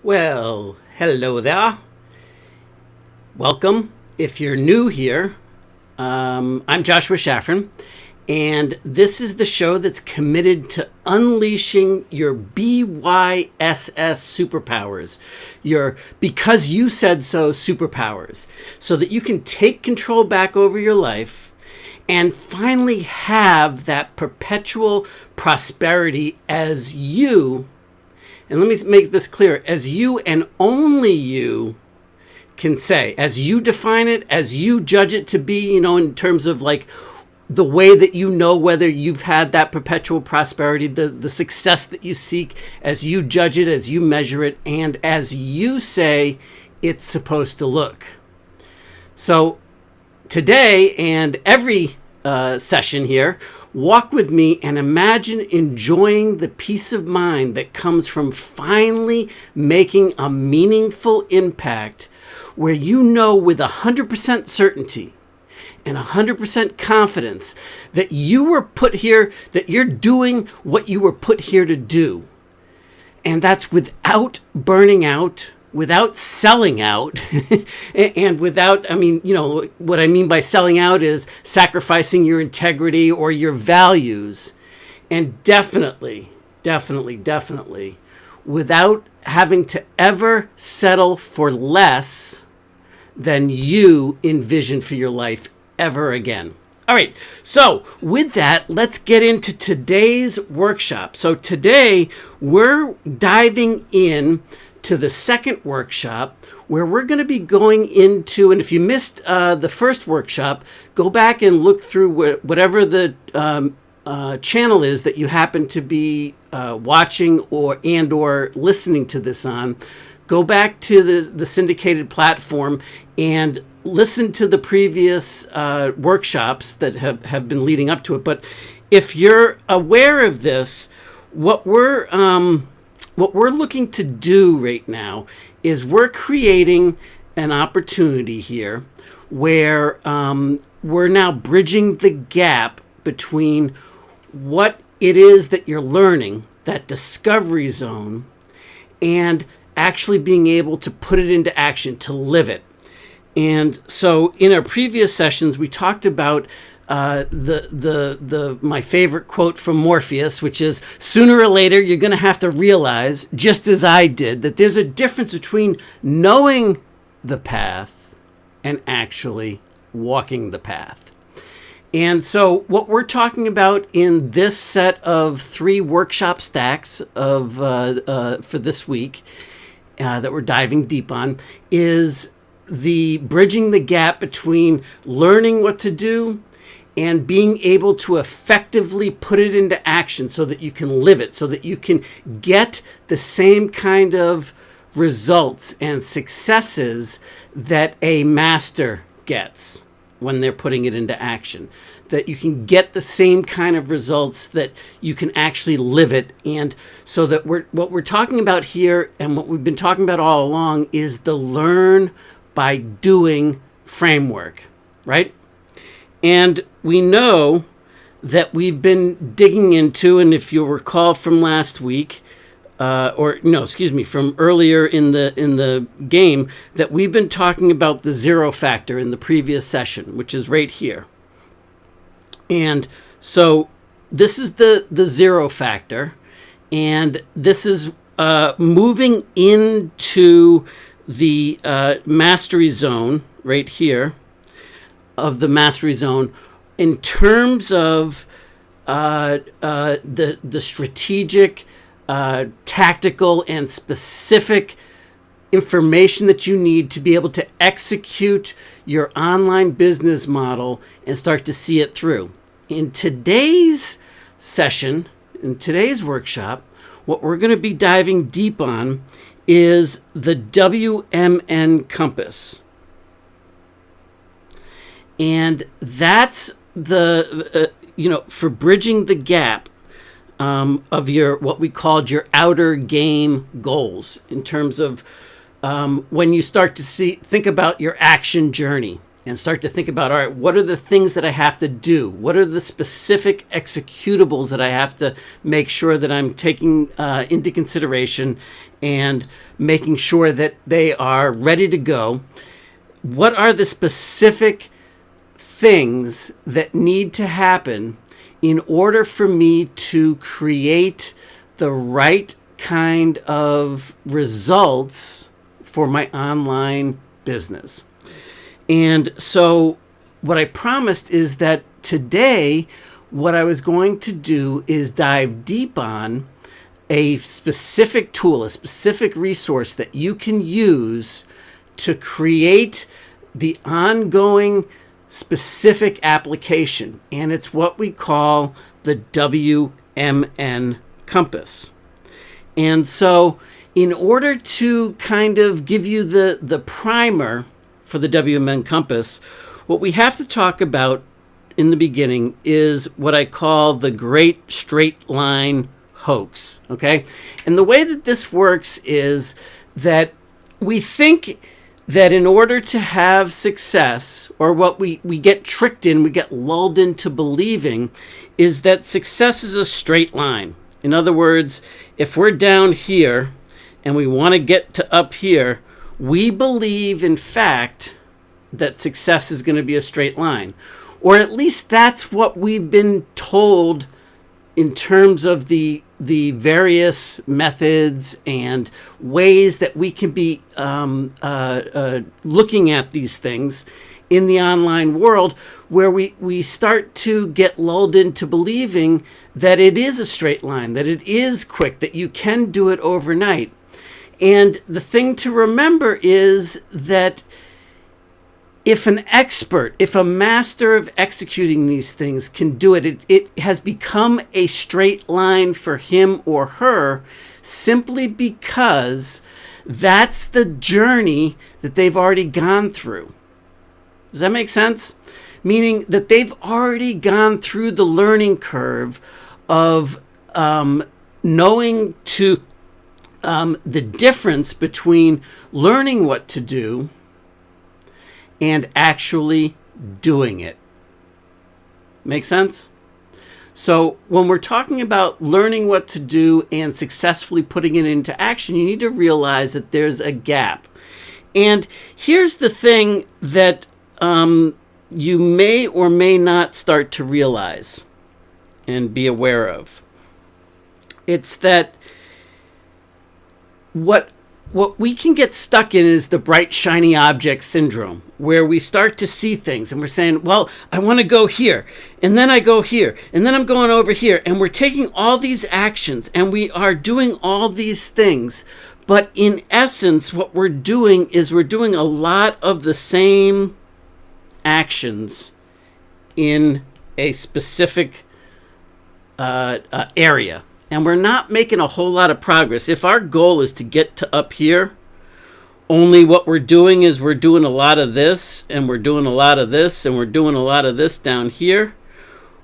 Well, hello there. Welcome. If you're new here, I'm Joshua Shaffron, and this is the show that's committed to unleashing your BYSS superpowers, your because you said so superpowers, so that you can take control back over your life and finally have that perpetual prosperity as you. And let me make this clear, as you and only you can say, as you define it, as you judge it to be, in terms of like the way that you know whether you've had that perpetual prosperity, the success that you seek, as you judge it, as you measure it, and as you say it's supposed to look. So today and every session here, walk with me and imagine enjoying the peace of mind that comes from finally making a meaningful impact where you know with 100% certainty and 100% confidence that you were put here, that you're doing what you were put here to do. And that's without burning out, without selling out, and without, what I mean by selling out is sacrificing your integrity or your values. And definitely, without having to ever settle for less than you envision for your life ever again. All right, so with that, let's get into today's workshop. So today, we're diving in to the second workshop where we're going to be going into, and if you missed the first workshop, go back and look through whatever the channel is that you happen to be watching or listening to this on. Go back to the syndicated platform and listen to the previous workshops that have been leading up to it. But if you're aware of this, what we're looking to do right now is we're creating an opportunity here where we're now bridging the gap between what it is that you're learning, that discovery zone, and actually being able to put it into action, to live it. And so in our previous sessions, we talked about my favorite quote from Morpheus, which is, sooner or later, you're going to have to realize, just as I did, that there's a difference between knowing the path and actually walking the path. And so what we're talking about in this set of 3 workshop stacks for this week that we're diving deep on is the bridging the gap between learning what to do and being able to effectively put it into action so that you can live it, so that you can get the same kind of results and successes that a master gets when they're putting it into action. That you can get the same kind of results, that you can actually live it. And so that what we're talking about here and what we've been talking about all along is the learn by doing framework, right? And we know that we've been digging into, and if you'll recall from last week, from earlier in the game, that we've been talking about the zero factor in the previous session, which is right here. And so this is the zero factor, and this is moving into the mastery zone right here of the mastery zone in terms of the strategic, tactical, and specific information that you need to be able to execute your online business model and start to see it through. In today's session, in today's workshop, what we're going to be diving deep on is the WMN compass. And that's the, for bridging the gap of your, what we called your outer game goals in terms of when you start to think about your action journey. and start to think about, all right, what are the things that I have to do? What are the specific executables that I have to make sure that I'm taking into consideration and making sure that they are ready to go? What are the specific things that need to happen in order for me to create the right kind of results for my online business? And so what I promised is that today, what I was going to do is dive deep on a specific tool, a specific resource that you can use to create the ongoing specific application. And it's what we call the WMN compass. And so in order to kind of give you the primer for the WMN compass, what we have to talk about in the beginning is what I call the great straight line hoax, okay? And the way that this works is that we think that in order to have success, or what we get tricked in, we get lulled into believing, is that success is a straight line. In other words, if we're down here and we want to get to up here, we believe, in fact, that success is going to be a straight line. Or at least that's what we've been told in terms of the various methods and ways that we can be looking at these things in the online world, where we start to get lulled into believing that it is a straight line, that it is quick, that you can do it overnight. And the thing to remember is that if an expert, if a master of executing these things can do it, it has become a straight line for him or her simply because that's the journey that they've already gone through. Does that make sense? Meaning that they've already gone through the learning curve of knowing the difference between learning what to do and actually doing it. Make sense? So when we're talking about learning what to do and successfully putting it into action, you need to realize that there's a gap. And here's the thing that you may or may not start to realize and be aware of. It's that what we can get stuck in is the bright, shiny object syndrome, where we start to see things and we're saying, well, I want to go here, and then I go here, and then I'm going over here, and we're taking all these actions and we are doing all these things. But in essence, what we're doing is we're doing a lot of the same actions in a specific area. And we're not making a whole lot of progress. If our goal is to get to up here, only what we're doing is we're doing a lot of this, and we're doing a lot of this, and we're doing a lot of this down here,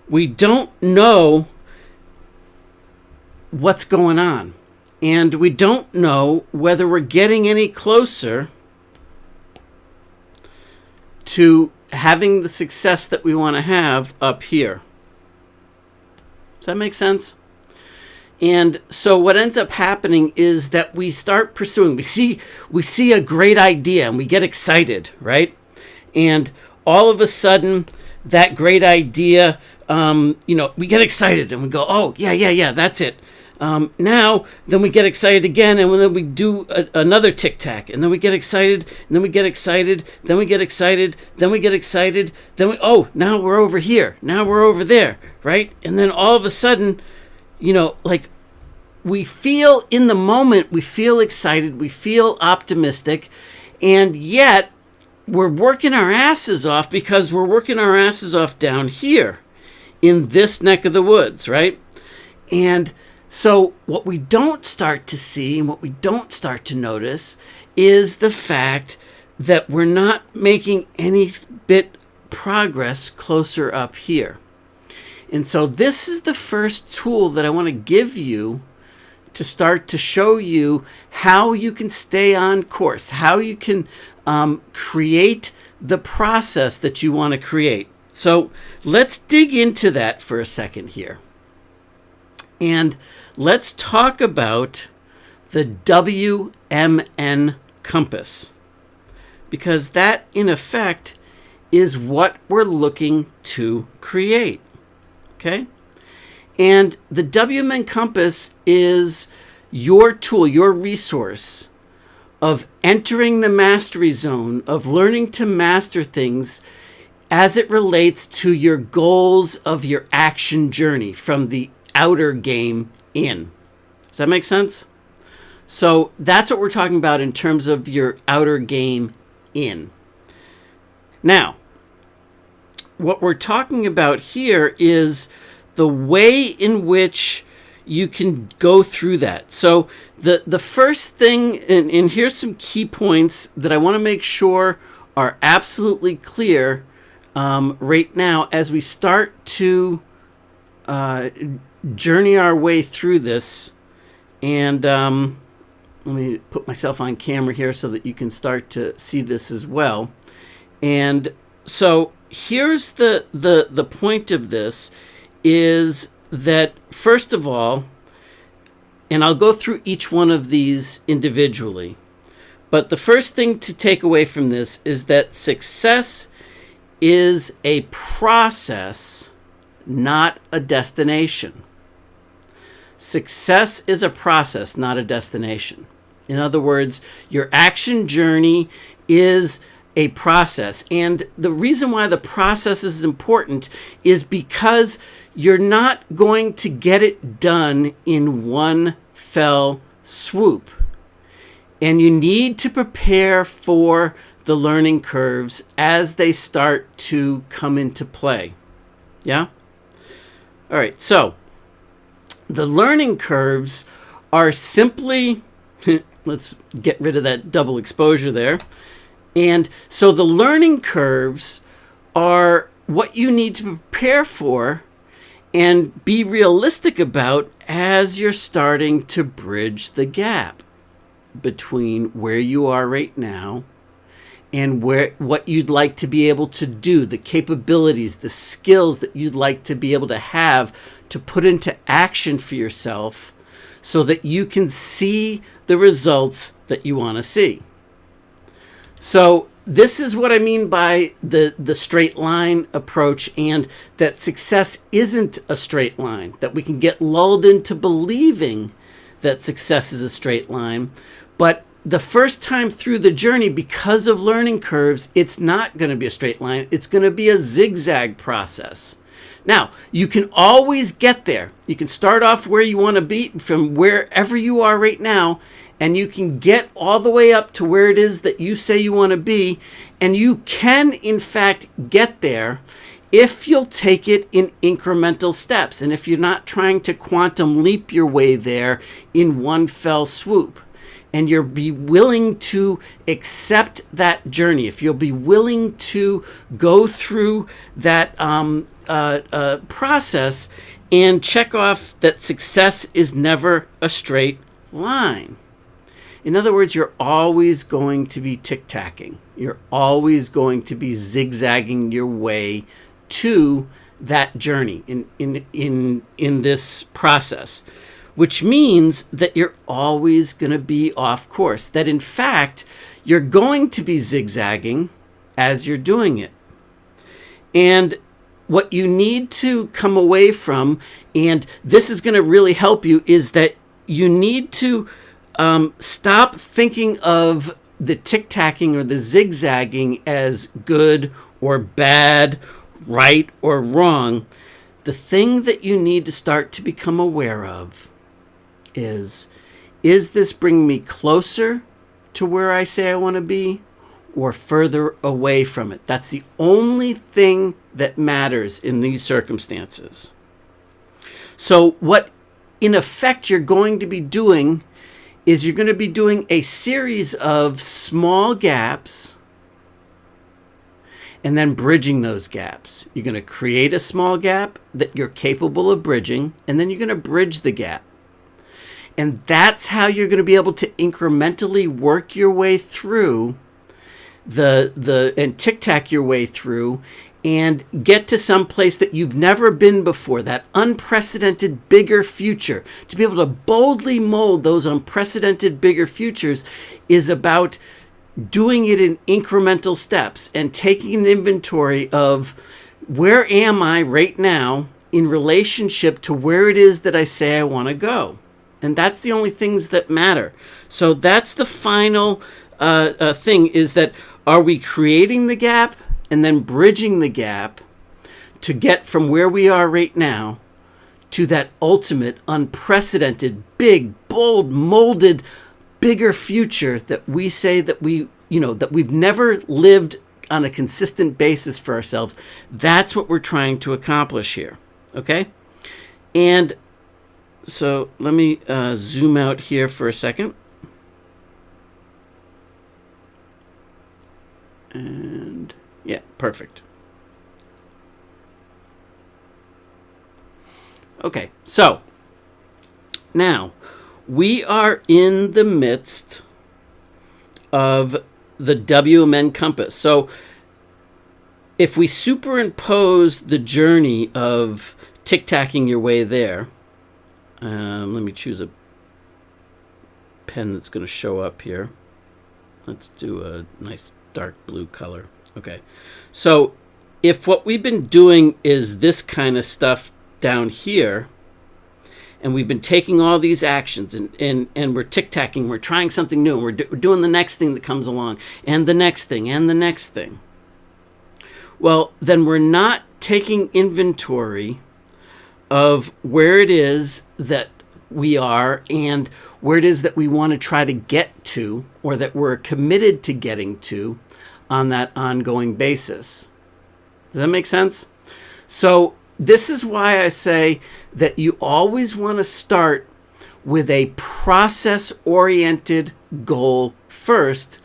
we don't know what's going on. And we don't know whether we're getting any closer to having the success that we want to have up here. Does that make sense? And so what ends up happening is that we start pursuing, we see a great idea and we get excited, right? And all of a sudden that great idea, we get excited and we go, oh, yeah, that's it. Now, then we get excited again, and then we do another tic-tac, and then we get excited, and then we get excited, then we get excited, then we get excited, now we're over here, now we're over there, right? And then all of a sudden, we feel in the moment, we feel excited, we feel optimistic, and yet we're working our asses off because we're working our asses off down here in this neck of the woods, right? And so what we don't start to see and what we don't start to notice is the fact that we're not making any bit progress closer up here. And so this is the first tool that I want to give you to start to show you how you can stay on course, how you can create the process that you want to create. So let's dig into that for a second here. And let's talk about the WMN compass, because that, in effect, is what we're looking to create. Okay? And the WMN compass is your tool, your resource of entering the mastery zone, of learning to master things as it relates to your goals of your action journey from the outer game in. Does that make sense? So that's what we're talking about in terms of your outer game in. Now, what we're talking about here is the way in which you can go through that. So the first thing, and here's some key points that I want to make sure are absolutely clear right now as we start to journey our way through this. And let me put myself on camera here so that you can start to see this as well. And so here's the point of this is that, first of all, and I'll go through each one of these individually, but the first thing to take away from this is that success is a process, not a destination. Success is a process, not a destination. In other words, your action journey is a process. And the reason why the process is important is because you're not going to get it done in one fell swoop. And you need to prepare for the learning curves as they start to come into play. Yeah? All right, so the learning curves are simply, let's get rid of that double exposure there. And so the learning curves are what you need to prepare for and be realistic about as you're starting to bridge the gap between where you are right now and what you'd like to be able to do, the capabilities, the skills that you'd like to be able to have to put into action for yourself so that you can see the results that you want to see. So this is what I mean by the straight line approach, and that success isn't a straight line, that we can get lulled into believing that success is a straight line. But the first time through the journey, because of learning curves, it's not going to be a straight line. It's going to be a zigzag process. Now, you can always get there. You can start off where you want to be from wherever you are right now, and you can get all the way up to where it is that you say you want to be. And you can, in fact, get there if you'll take it in incremental steps. And if you're not trying to quantum leap your way there in one fell swoop. And you'll be willing to accept that journey. If you'll be willing to go through that process and check off that success is never a straight line. In other words, you're always going to be tic-tacking. You're always going to be zigzagging your way to that journey in this process, which means that you're always going to be off course. That in fact, you're going to be zigzagging as you're doing it. And what you need to come away from, and this is going to really help you, is that you need to stop thinking of the tic-tacking or the zigzagging as good or bad, right or wrong. The thing that you need to start to become aware of is this bringing me closer to where I say I want to be or further away from it? That's the only thing that matters in these circumstances. So what in effect you're going to be doing is you're going to be doing a series of small gaps and then bridging those gaps. You're going to create a small gap that you're capable of bridging, and then you're going to bridge the gap. And that's how you're going to be able to incrementally work your way through and tic-tac your way through and get to some place that you've never been before, that unprecedented bigger future. To be able to boldly mold those unprecedented bigger futures is about doing it in incremental steps and taking an inventory of where am I right now in relationship to where it is that I say I want to go. And that's the only things that matter. So that's the final thing, is that are we creating the gap and then bridging the gap to get from where we are right now to that ultimate, unprecedented, big, bold, molded, bigger future that we say that that we've never lived on a consistent basis for ourselves. That's what we're trying to accomplish here. Okay? And so let me zoom out here for a second. And yeah, perfect. Okay, so now we are in the midst of the WMN compass. So if we superimpose the journey of tic-tacking your way there, let me choose a pen that's going to show up here. Let's do a nice dark blue color. Okay, so if what we've been doing is this kind of stuff down here, and we've been taking all these actions and we're tic-tacking, we're trying something new, and we're doing the next thing that comes along, and the next thing, and the next thing. Well, then we're not taking inventory of where it is that we are and where it is that we want to try to get to, or that we're committed to getting to on that ongoing basis. Does that make sense? So this is why I say that you always want to start with a process-oriented goal first,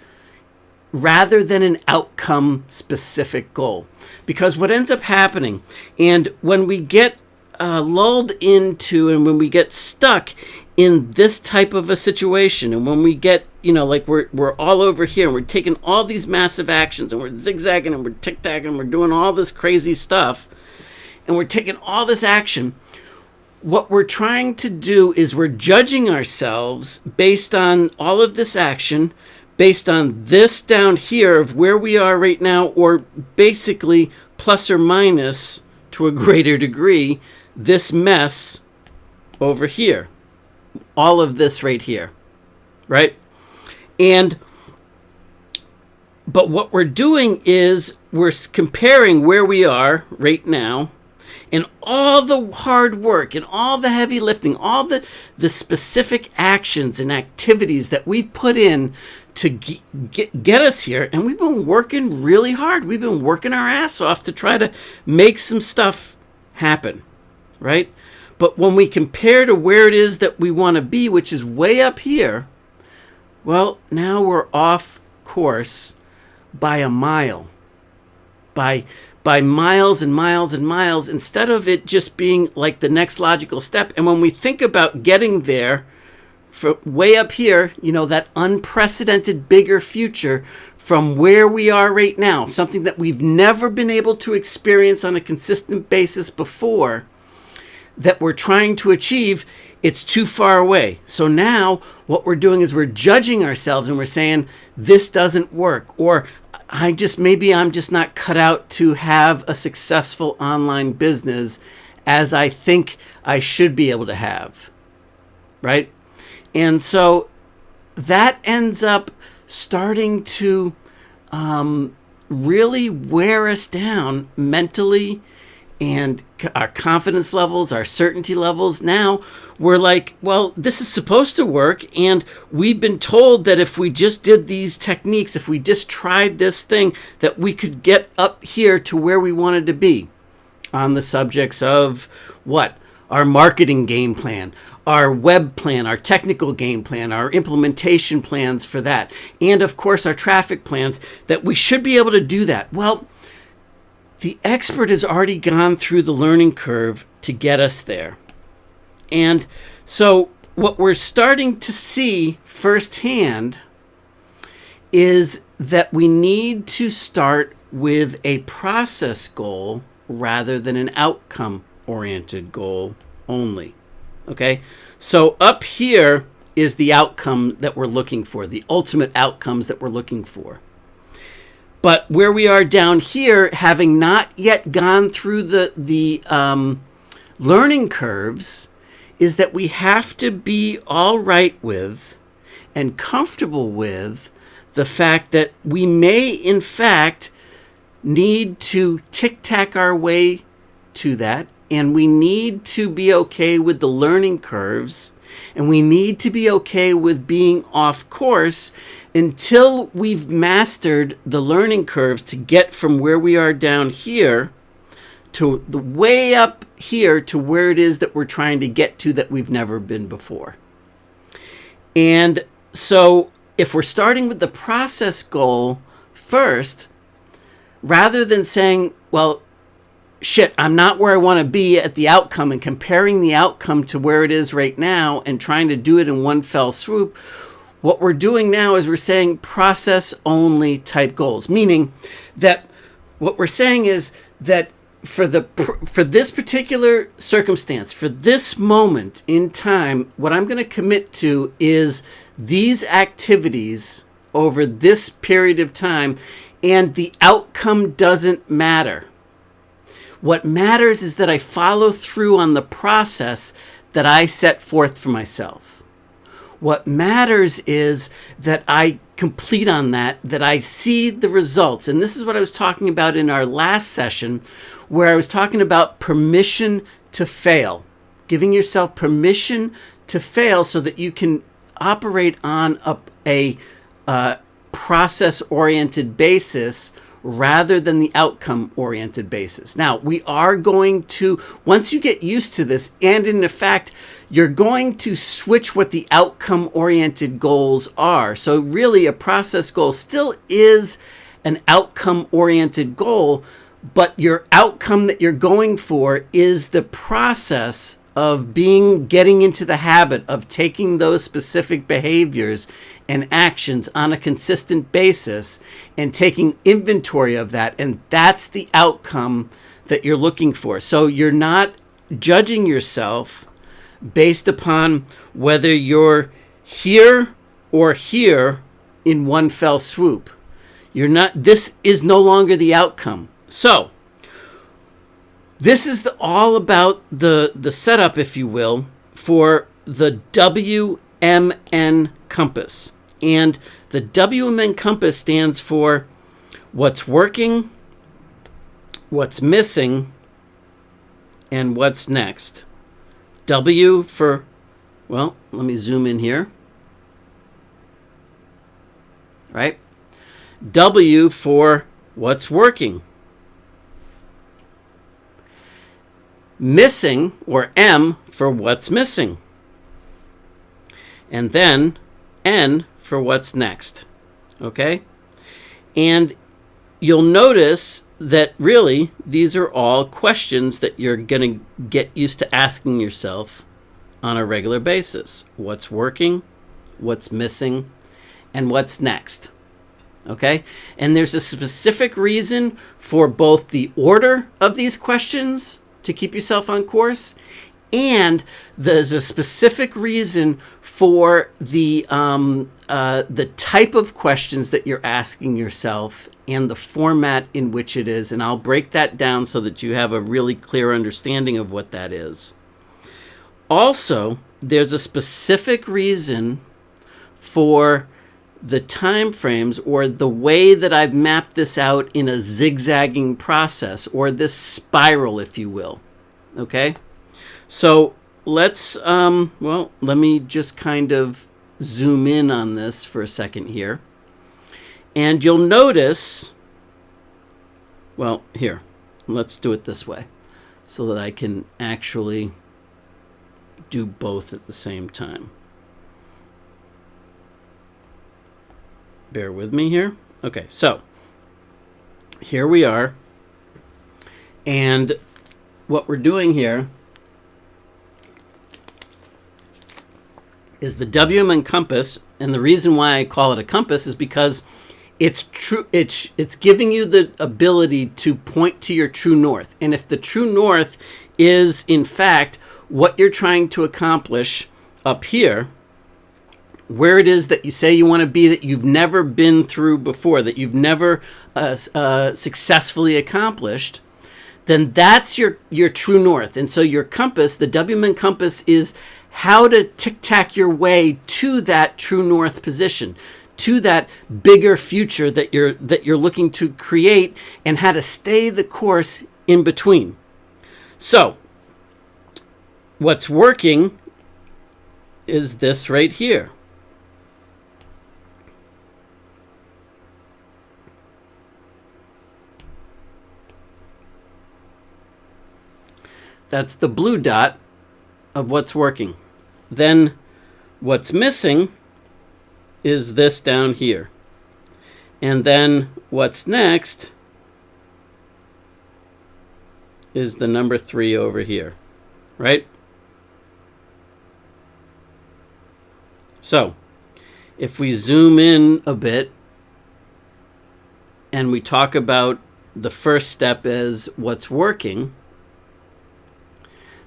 rather than an outcome-specific goal. Because what ends up happening, and when we get lulled into, and when we get stuck in this type of a situation, and when we get, like we're all over here, and we're taking all these massive actions, and we're zigzagging, and we're tic-tacking, and we're doing all this crazy stuff, and we're taking all this action, what we're trying to do is we're judging ourselves based on all of this action, based on this down here of where we are right now, or basically plus or minus to a greater degree, this mess over here. All of this right here, right? But what we're doing is we're comparing where we are right now and all the hard work and all the heavy lifting, all the specific actions and activities that we've put in to get us here. And we've been working really hard. We've been working our ass off to try to make some stuff happen, right? But when we compare to where it is that we want to be, which is way up here, well, now we're off course by a mile, by miles and miles and miles, instead of it just being like the next logical step. And when we think about getting there, from way up here, that unprecedented bigger future from where we are right now, something that we've never been able to experience on a consistent basis before, that we're trying to achieve, it's too far away. So now what we're doing is we're judging ourselves, and we're saying this doesn't work, or I'm just not cut out to have a successful online business as I think I should be able to have, right? And so that ends up starting to really wear us down mentally, and our confidence levels, our certainty levels. Now we're like, well, this is supposed to work, and we've been told that if we just did these techniques, if we just tried this thing, that we could get up here to where we wanted to be on the subjects of what? Our marketing game plan, our web plan, our technical game plan, our implementation plans for that, and of course our traffic plans, that we should be able to do that. Well, the expert has already gone through the learning curve to get us there. And so what we're starting to see firsthand is that we need to start with a process goal rather than an outcome-oriented goal only. Okay? So up here is the outcome that we're looking for, the ultimate outcomes that we're looking for. But where we are down here, having not yet gone through the learning curves, is that we have to be all right with and comfortable with the fact that we may, in fact, need to tic-tac our way to that, and we need to be okay with the learning curves, and we need to be okay with being off course until we've mastered the learning curves to get from where we are down here to the way up here to where it is that we're trying to get to that we've never been before. And so if we're starting with the process goal first, rather than saying, well, shit, I'm not where I want to be at the outcome, and comparing the outcome to where it is right now and trying to do it in one fell swoop, what we're doing now is we're saying process only type goals, meaning that what we're saying is that for this particular circumstance, for this moment in time, what I'm going to commit to is these activities over this period of time, and the outcome doesn't matter. What matters is that I follow through on the process that I set forth for myself. What matters is that I complete on that I see the results. And this is what I was talking about in our last session, where I was talking about permission to fail, giving yourself permission to fail so that you can operate on a process-oriented basis rather than the outcome-oriented basis. Now, we are going to, once you get used to this, and in fact, you're going to switch what the outcome-oriented goals are. So really, a process goal still is an outcome-oriented goal, but your outcome that you're going for is the process of getting into the habit of taking those specific behaviors and actions on a consistent basis and taking inventory of that. And that's the outcome that you're looking for. So you're not judging yourself based upon whether you're here or here in one fell swoop. This is no longer the outcome. So this is all about the setup, if you will, for the WMN compass. And the WMN compass stands for what's working, what's missing, and what's next. W for, well, let me zoom in here. Right? W for what's working. Missing, or M, for what's missing. And then N for what's next. Okay? And you'll notice that really these are all questions that you're going to get used to asking yourself on a regular basis. What's working, what's missing, and what's next. Okay? And there's a specific reason for both the order of these questions to keep yourself on course, and there's a specific reason for the type of questions that you're asking yourself and the format in which it is. And I'll break that down so that you have a really clear understanding of what that is. Also, there's a specific reason for the time frames, or the way that I've mapped this out in a zigzagging process, or this spiral, if you will. Okay? So let's, let me just kind of zoom in on this for a second here. And you'll notice, well, here, let's do it this way so that I can actually do both at the same time. Bear with me here. Okay, so here we are. And what we're doing here is the WMN compass, And the reason why I call it a compass is because it's true. It's giving you the ability to point to your true north. And if the true north is, in fact, what you're trying to accomplish up here, where it is that you say you want to be, that you've never been through before, that you've never successfully accomplished, then that's your true north. And so your compass, the WMN compass, is how to tic-tac your way to that true north position, to that bigger future that you're looking to create, and how to stay the course in between. So what's working is this right here. That's the blue dot of what's working. Then what's missing is this down here. And then what's next is the number 3 over here, right? So if we zoom in a bit and we talk about the first step as what's working,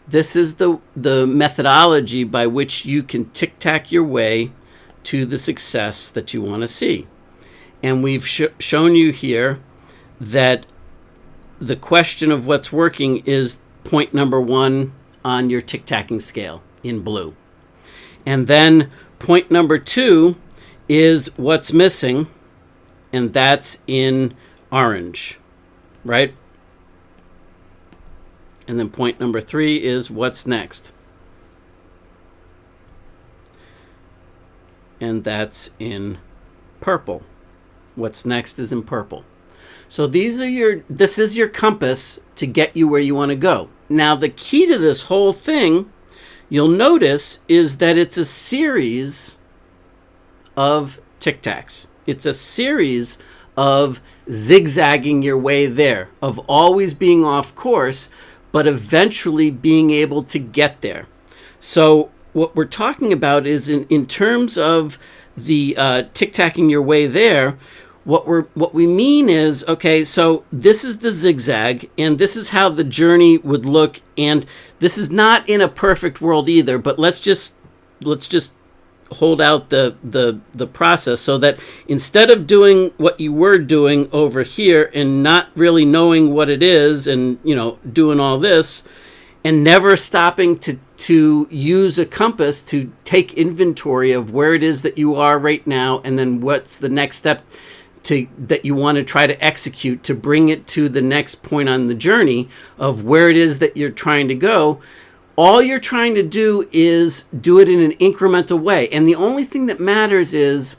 this is the methodology by which you can tic-tac your way to the success that you want to see. And we've shown you here that the question of what's working is point number 1 on your tic-tacking scale in blue. And then point number 2 is what's missing, and that's in orange, right? And then point number 3 is what's next. And that's in purple. What's next is in purple. So this is your compass to get you where you want to go. Now the key to this whole thing, you'll notice, is that it's a series of tic-tacs. It's a series of zigzagging your way there, of always being off course, but eventually being able to get there. So what we're talking about is in terms of the tic-tacking your way there, what we mean is, okay, so this is the zigzag, and this is how the journey would look, and this is not in a perfect world either, but let's just hold out the process, so that instead of doing what you were doing over here and not really knowing what it is, and doing all this and never stopping to use a compass to take inventory of where it is that you are right now, and then what's the next step that you want to try to execute to bring it to the next point on the journey of where it is that you're trying to go. All you're trying to do is do it in an incremental way. And the only thing that matters is,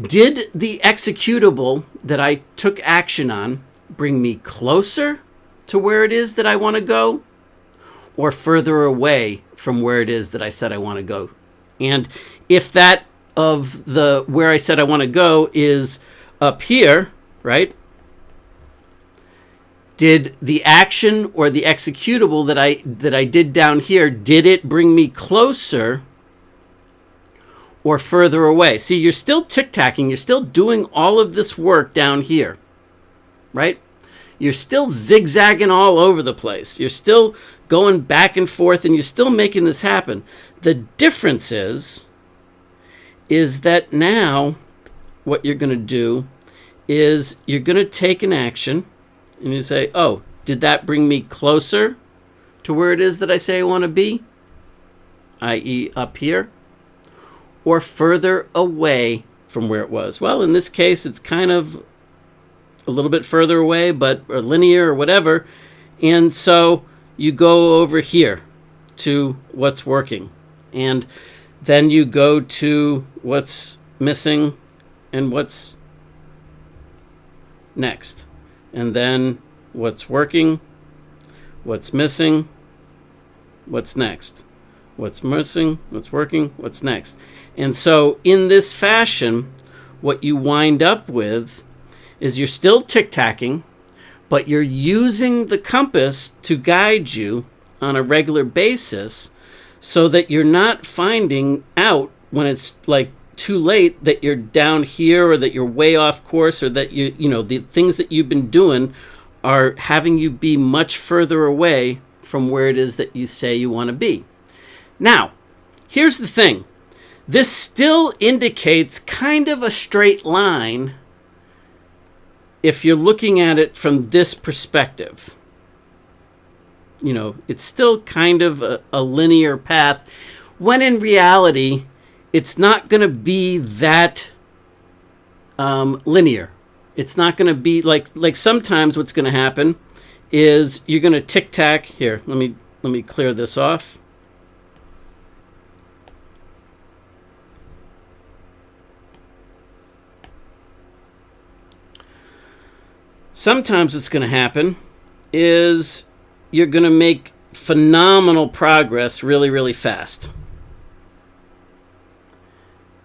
did the executable that I took action on bring me closer to where it is that I want to go, or further away from where it is that I said I want to go? And if that of the where I said I want to go is up here, right? Did the action or the executable that I did down here, did it bring me closer or further away? See, you're still tic-tacking. You're still doing all of this work down here, right? You're still zigzagging all over the place. You're still going back and forth, and you're still making this happen. The difference is that now what you're going to do is you're going to take an action, and you say, oh, did that bring me closer to where it is that I say I want to be, i.e. up here, or further away from where it was? Well, in this case, it's kind of a little bit further away, or linear or whatever. And so you go over here to what's working. And then you go to what's missing and what's next. And then what's working, what's missing, what's next. What's missing, what's working, what's next. And so in this fashion, what you wind up with is you're still tic-tacking, but you're using the compass to guide you on a regular basis, so that you're not finding out when it's like too late that you're down here or that you're way off course or that the things that you've been doing are having you be much further away from where it is that you say you want to be. Now, here's the thing. This still indicates kind of a straight line if you're looking at it from this perspective. It's still kind of a linear path, when in reality, it's not going to be that linear. It's not going to be like sometimes what's going to happen is you're going to tic-tac. Here, let me clear this off. Sometimes what's going to happen is you're going to make phenomenal progress really, really fast.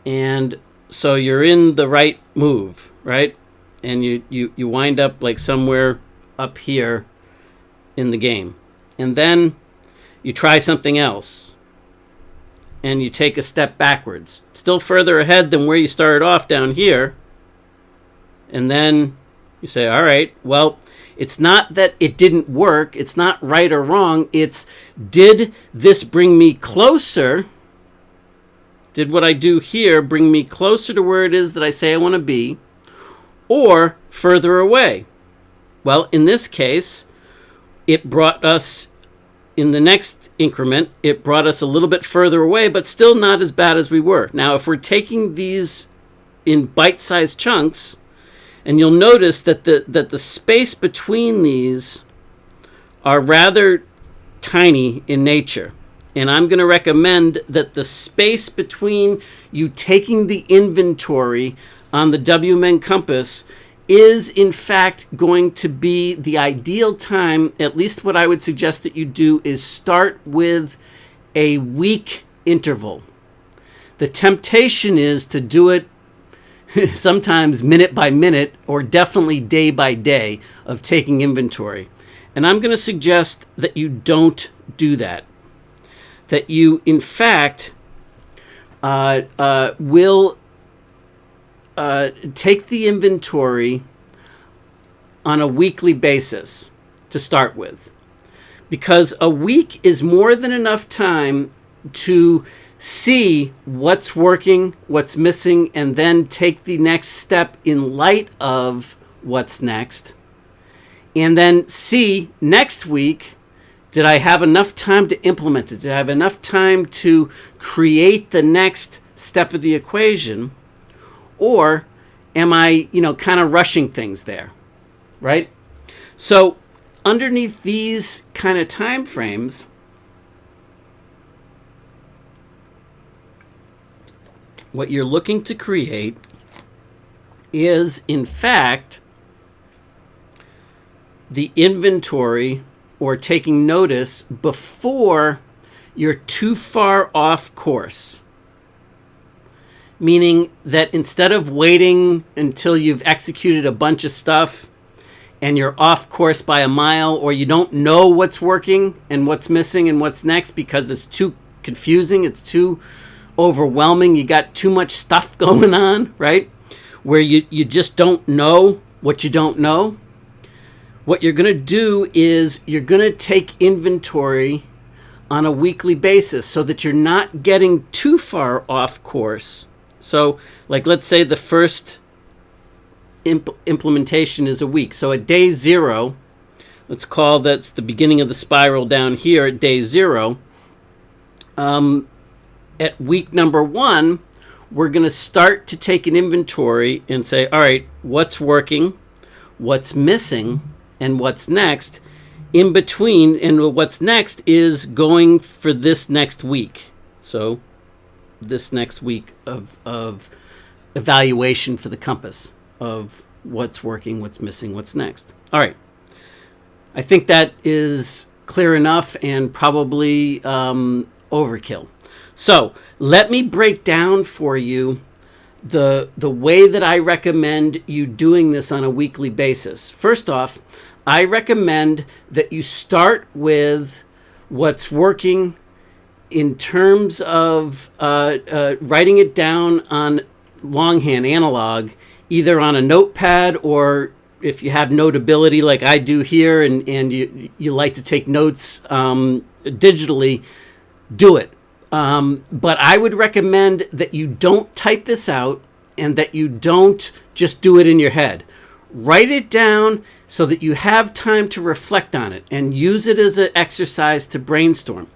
And so you're in the right move, right? And you wind up like somewhere up here in the game. And then you try something else. And you take a step backwards. Still further ahead than where you started off down here. And then you say, all right, well, it's not that it didn't work. It's not right or wrong. It's, did this bring me closer? Did what I do here bring me closer to where it is that I say I want to be, or further away? Well, in this case, it brought us, in the next increment, it brought us a little bit further away, but still not as bad as we were. Now, if we're taking these in bite-sized chunks, and you'll notice that the space between these are rather tiny in nature. And I'm going to recommend that the space between you taking the inventory on the WMN compass is in fact going to be the ideal time. At least what I would suggest that you do is start with a week interval. The temptation is to do it sometimes minute by minute, or definitely day by day of taking inventory. And I'm going to suggest that you don't do that. That you, in fact, will take the inventory on a weekly basis to start with. Because a week is more than enough time to see what's working, what's missing, and then take the next step in light of what's next. And then see next week, did I have enough time to implement it? Did I have enough time to create the next step of the equation? Or am I, kind of rushing things there, right? So underneath these kind of time frames, what you're looking to create is, in fact, the inventory, or taking notice before you're too far off course. Meaning that instead of waiting until you've executed a bunch of stuff and you're off course by a mile, or you don't know what's working and what's missing and what's next because it's too confusing, it's too overwhelming, you got too much stuff going on, right? Where you just don't know what you don't know. What you're going to do is you're going to take inventory on a weekly basis so that you're not getting too far off course. So, like, let's say the first implementation is a week. So at day 0, let's call that's the beginning of the spiral down here at day 0. At week number 1, we're going to start to take an inventory and say, all right, what's working, what's missing, and what's next. In between, and what's next is going for this next week. So this next week of evaluation for the compass of what's working, what's missing, what's next. All right. I think that is clear enough and probably overkill. So let me break down for you the way that I recommend you doing this on a weekly basis. First off, I recommend that you start with what's working in terms of writing it down on longhand analog, either on a notepad, or if you have notability like I do here, and you like to take notes digitally, do it. But I would recommend that you don't type this out and that you don't just do it in your head. Write it down so that you have time to reflect on it and use it as an exercise to brainstorm.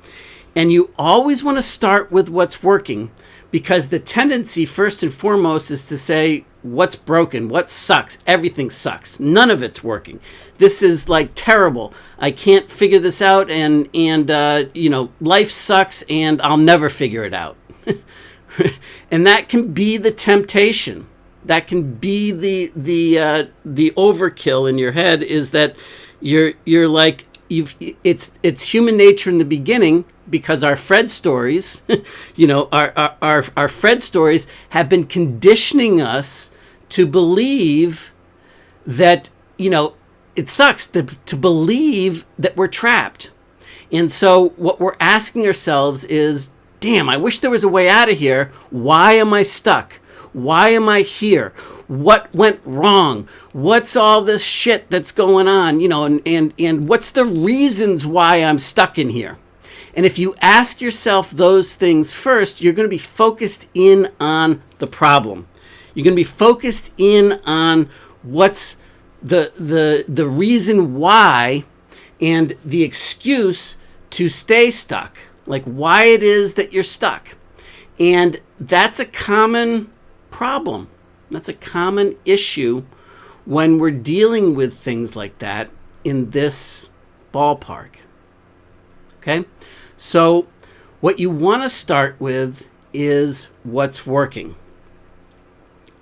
And you always want to start with what's working, because the tendency, first and foremost, is to say, what's broken? What sucks? Everything sucks. None of it's working. This is like terrible. I can't figure this out, and life sucks, and I'll never figure it out. And that can be the temptation. That can be the overkill in your head, is that you're like, it's human nature in the beginning, because our Fred stories, our Fred stories have been conditioning us to believe that, it sucks to believe that we're trapped. And so what we're asking ourselves is, damn, I wish there was a way out of here. Why am I stuck? Why am I here? What went wrong? What's all this shit that's going on? And what's the reasons why I'm stuck in here? And if you ask yourself those things first, you're going to be focused in on the problem. You're going to be focused in on what's the reason why, and the excuse to stay stuck, like why it is that you're stuck. And that's a common problem. That's a common issue when we're dealing with things like that in this ballpark. Okay? So what you want to start with is what's working.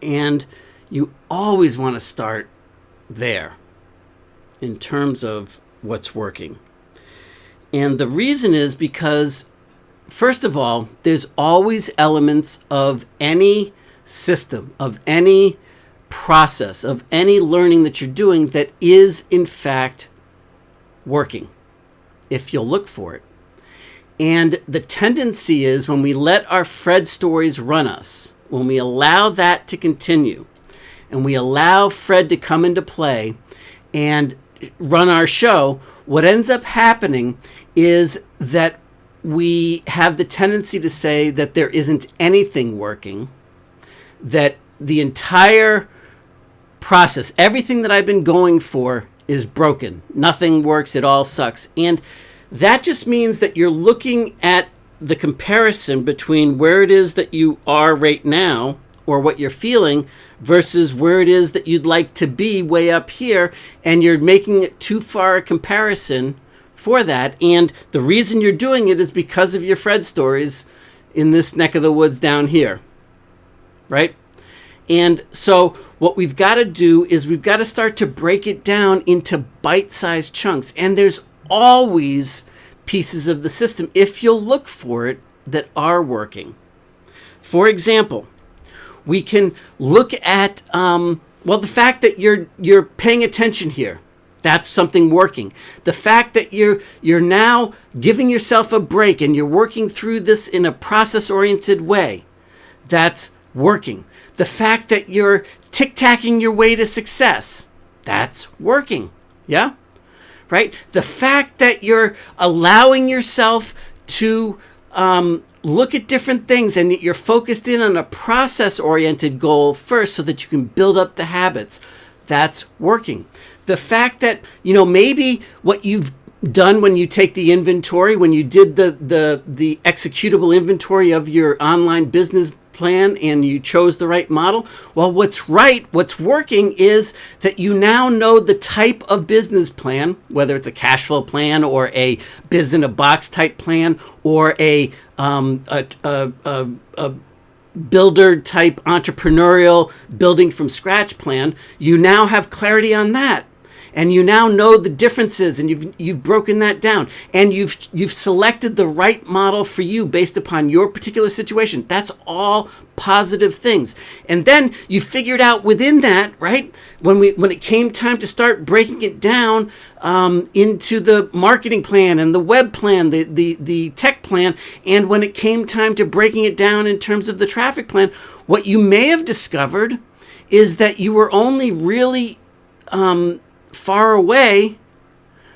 And you always want to start there in terms of what's working. And the reason is because, first of all, there's always elements of any system, of any process, of any learning that you're doing that is in fact working, if you'll look for it. And the tendency is, when we let our Fred stories run us, when we allow that to continue, and we allow Fred to come into play and run our show, what ends up happening is that we have the tendency to say that there isn't anything working, that the entire process, everything that I've been going for, is broken. Nothing works. It all sucks. And that just means that you're looking at the comparison between where it is that you are right now, or what you're feeling, versus where it is that you'd like to be way up here, and you're making it too far a comparison for that. And the reason you're doing it is because of your Fred stories in this neck of the woods down here, right? And so what we've got to do is we've got to start to break it down into bite-sized chunks. And there's always pieces of the system, if you'll look for it, that are working. For example, we can look at the fact that you're paying attention here. That's something working. The fact that you're now giving yourself a break and you're working through this in a process-oriented way. That's working. The fact that you're tic-tacking your way to success. That's working. Yeah? Right? The fact that you're allowing yourself to look at different things, and you're focused in on a process-oriented goal first so that you can build up the habits. That's working. The fact that, maybe what you've done when you take the inventory, when you did the executable inventory of your online business plan and you chose the right model, well, what's working is that you now know the type of business plan, whether it's a cash flow plan or a biz in a box type plan or a builder type entrepreneurial building from scratch plan. You now have clarity on that. and you now know the differences, and you've broken that down, and you've selected the right model for you based upon your particular situation. That's all positive things. And then you figured out within that, right, when it came time to start breaking it down into the marketing plan and the web plan, the tech plan, and when it came time to breaking it down in terms of the traffic plan, what you may have discovered is that you were only really far away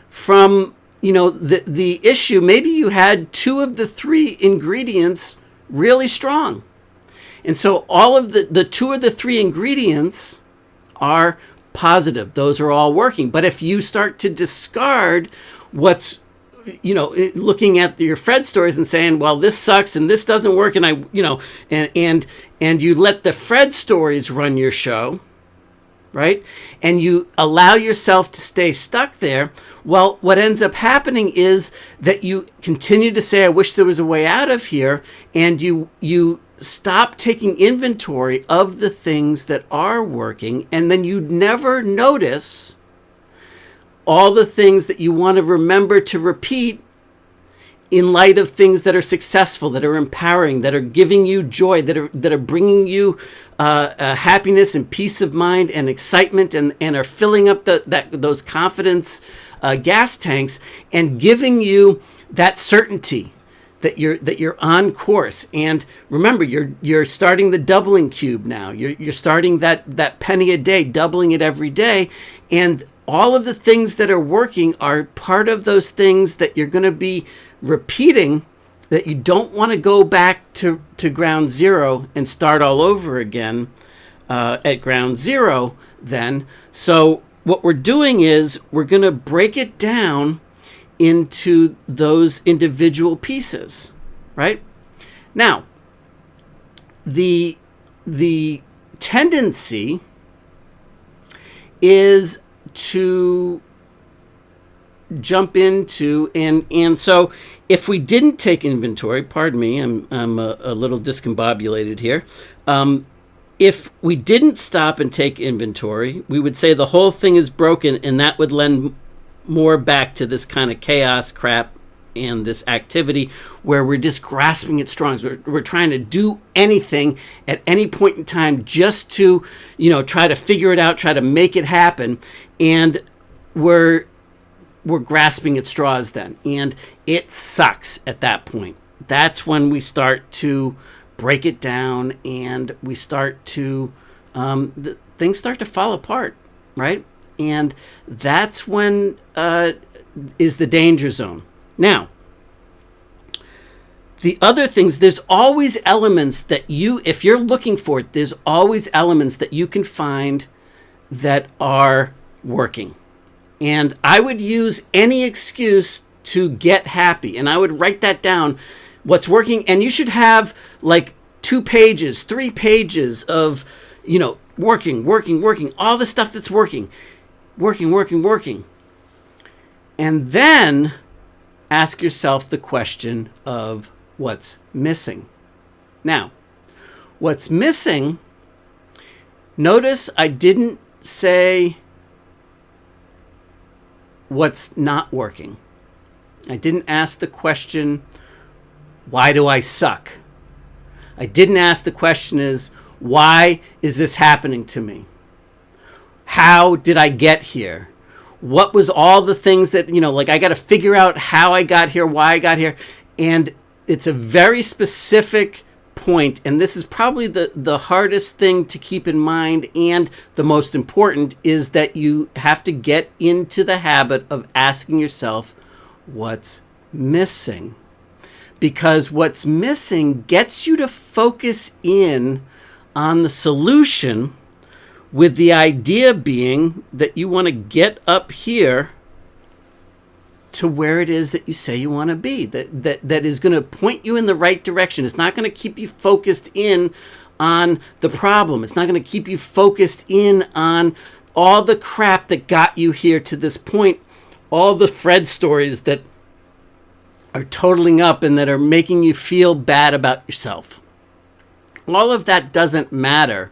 from, the issue. Maybe you had 2 of the 3 ingredients really strong. And so all of the 2 of the 3 ingredients are positive. Those are all working. But if you start to discard what's, looking at your Fred stories and saying, well, this sucks and this doesn't work, and and you let the Fred stories run your show, right? And you allow yourself to stay stuck there. Well, what ends up happening is that you continue to say, I wish there was a way out of here. And you stop taking inventory of the things that are working. And then you never notice all the things that you want to remember to repeat in light of things that are successful, that are empowering, that are giving you joy, that are bringing you happiness and peace of mind and excitement, and are filling up those confidence gas tanks, and giving you that certainty that you're on course. And remember, you're starting the doubling cube now. You're starting that penny a day, doubling it every day, and all of the things that are working are part of those things that you're going to be repeating, that you don't want to go back to ground zero and start all over again at ground zero then. So what we're doing is we're going to break it down into those individual pieces, right? Now, the tendency is to jump into, and so if we didn't take inventory, pardon me, I'm a little discombobulated here. If we didn't stop and take inventory, we would say the whole thing is broken, and that would lend more back to this kind of chaos crap and this activity where we're just grasping at straws. We're trying to do anything at any point in time just to, try to figure it out, try to make it happen. And we're grasping at straws then. And it sucks at that point. That's when we start to break it down, and we start to, things start to fall apart, right? And that's when is the danger zone. Now, the other things, there's always elements that if you're looking for it, there's always elements that you can find that are working. And I would use any excuse to get happy. And I would write that down, what's working. And you should have like 2 pages, 3 pages of, working, all the stuff that's working. And then ask yourself the question of what's missing. Now, what's missing, notice I didn't say what's not working. I didn't ask the question, why do I suck? I didn't ask the question why is this happening to me? How did I get here? What was all the things that, I got to figure out how I got here, why I got here. And it's a very specific point. And this is probably the hardest thing to keep in mind. And the most important is that you have to get into the habit of asking yourself what's missing. Because what's missing gets you to focus in on the solution, with the idea being that you want to get up here to where it is that you say you want to be, that is going to point you in the right direction. It's not going to keep you focused in on the problem. It's not going to keep you focused in on all the crap that got you here to this point, all the Fred stories that are totaling up and that are making you feel bad about yourself. All of that doesn't matter,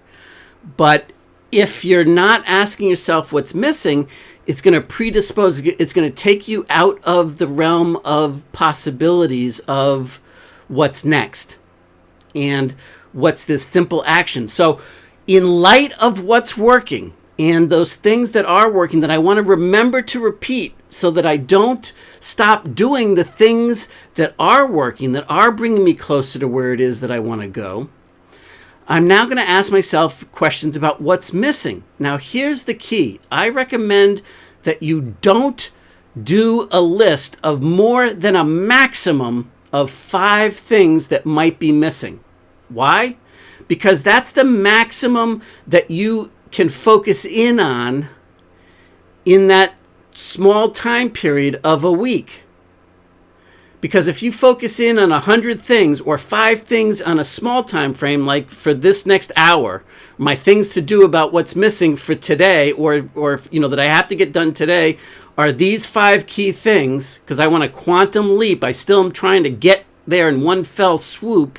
but if you're not asking yourself what's missing, it's going to predispose, it's going to take you out of the realm of possibilities of what's next and what's this simple action. So in light of what's working and those things that are working that I want to remember to repeat so that I don't stop doing the things that are working, that are bringing me closer to where it is that I want to go, I'm now going to ask myself questions about what's missing. Now, here's the key. I recommend that you don't do a list of more than a maximum of 5 things that might be missing. Why? Because that's the maximum that you can focus in on in that small time period of a week. Because if you focus in on 100 things or 5 things on a small time frame, like for this next hour, my things to do about what's missing for today, or that I have to get done today, are these 5 key things, because I want a quantum leap. I still am trying to get there in one fell swoop.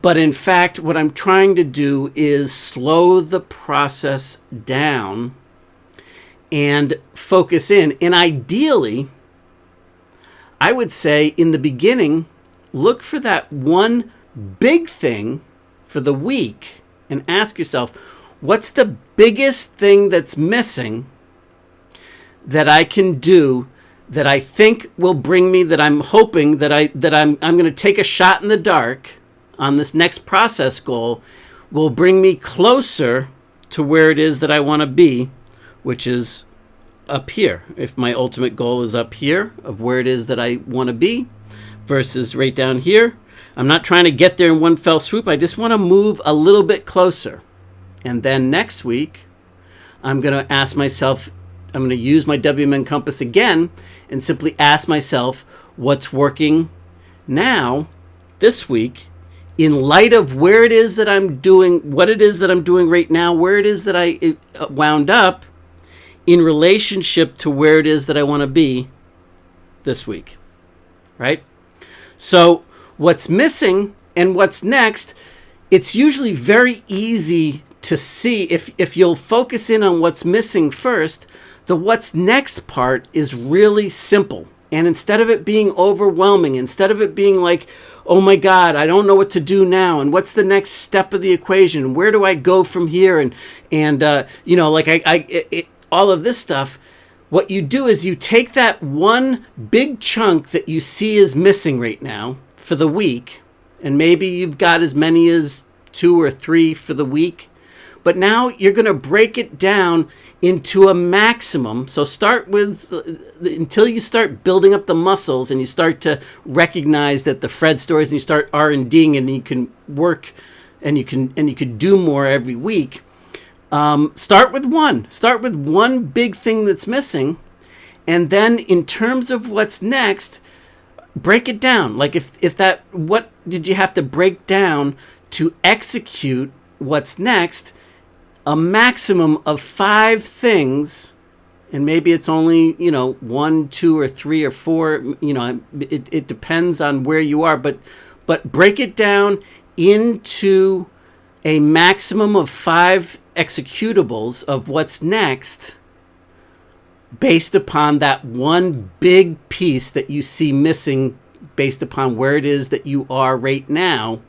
But in fact, what I'm trying to do is slow the process down and focus in. And ideally, I would say in the beginning, look for that one big thing for the week and ask yourself, what's the biggest thing that's missing that I can do, that I think will bring me, that I'm hoping that I'm going to take a shot in the dark on this next process goal, will bring me closer to where it is that I want to be, which is up here. If my ultimate goal is up here of where it is that I want to be versus right down here, I'm not trying to get there in one fell swoop. I just want to move a little bit closer. And then next week, I'm going to ask myself, I'm going to use my WMN compass again and simply ask myself what's working now this week in light of where it is that I'm doing, what it is that I'm doing right now, where it is that I wound up in relationship to where it is that I want to be this week, right? So what's missing and what's next, it's usually very easy to see. If you'll focus in on what's missing first, the what's next part is really simple. And instead of it being overwhelming, instead of it being like, oh my God, I don't know what to do now, and what's the next step of the equation? Where do I go from here? All of this stuff, what you do is you take that one big chunk that you see is missing right now for the week, and maybe you've got as many as 2 or 3 for the week, but now you're going to break it down into a maximum. So start with, until you start building up the muscles and you start to recognize that the Fred stories, and you start R&Ding, and you can work and you can do more every week. Start with one big thing that's missing, and then in terms of what's next, break it down. Like what did you have to break down to execute what's next? A maximum of 5 things, and maybe it's only 1, 2, or 3 or 4. It depends on where you are, but break it down into a maximum of 5 executables of what's next based upon that one big piece that you see missing based upon where it is that you are right now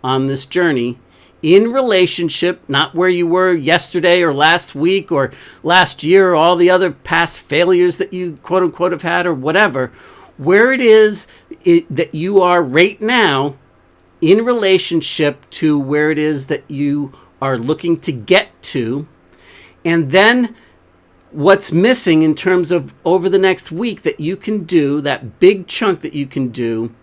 on this journey in relationship, not where you were yesterday or last week or last year or all the other past failures that you quote unquote have had or whatever, where it is that you are right now in relationship to where it is that you are looking to get to, and then what's missing in terms of over the next week that you can do, that big chunk that you can do,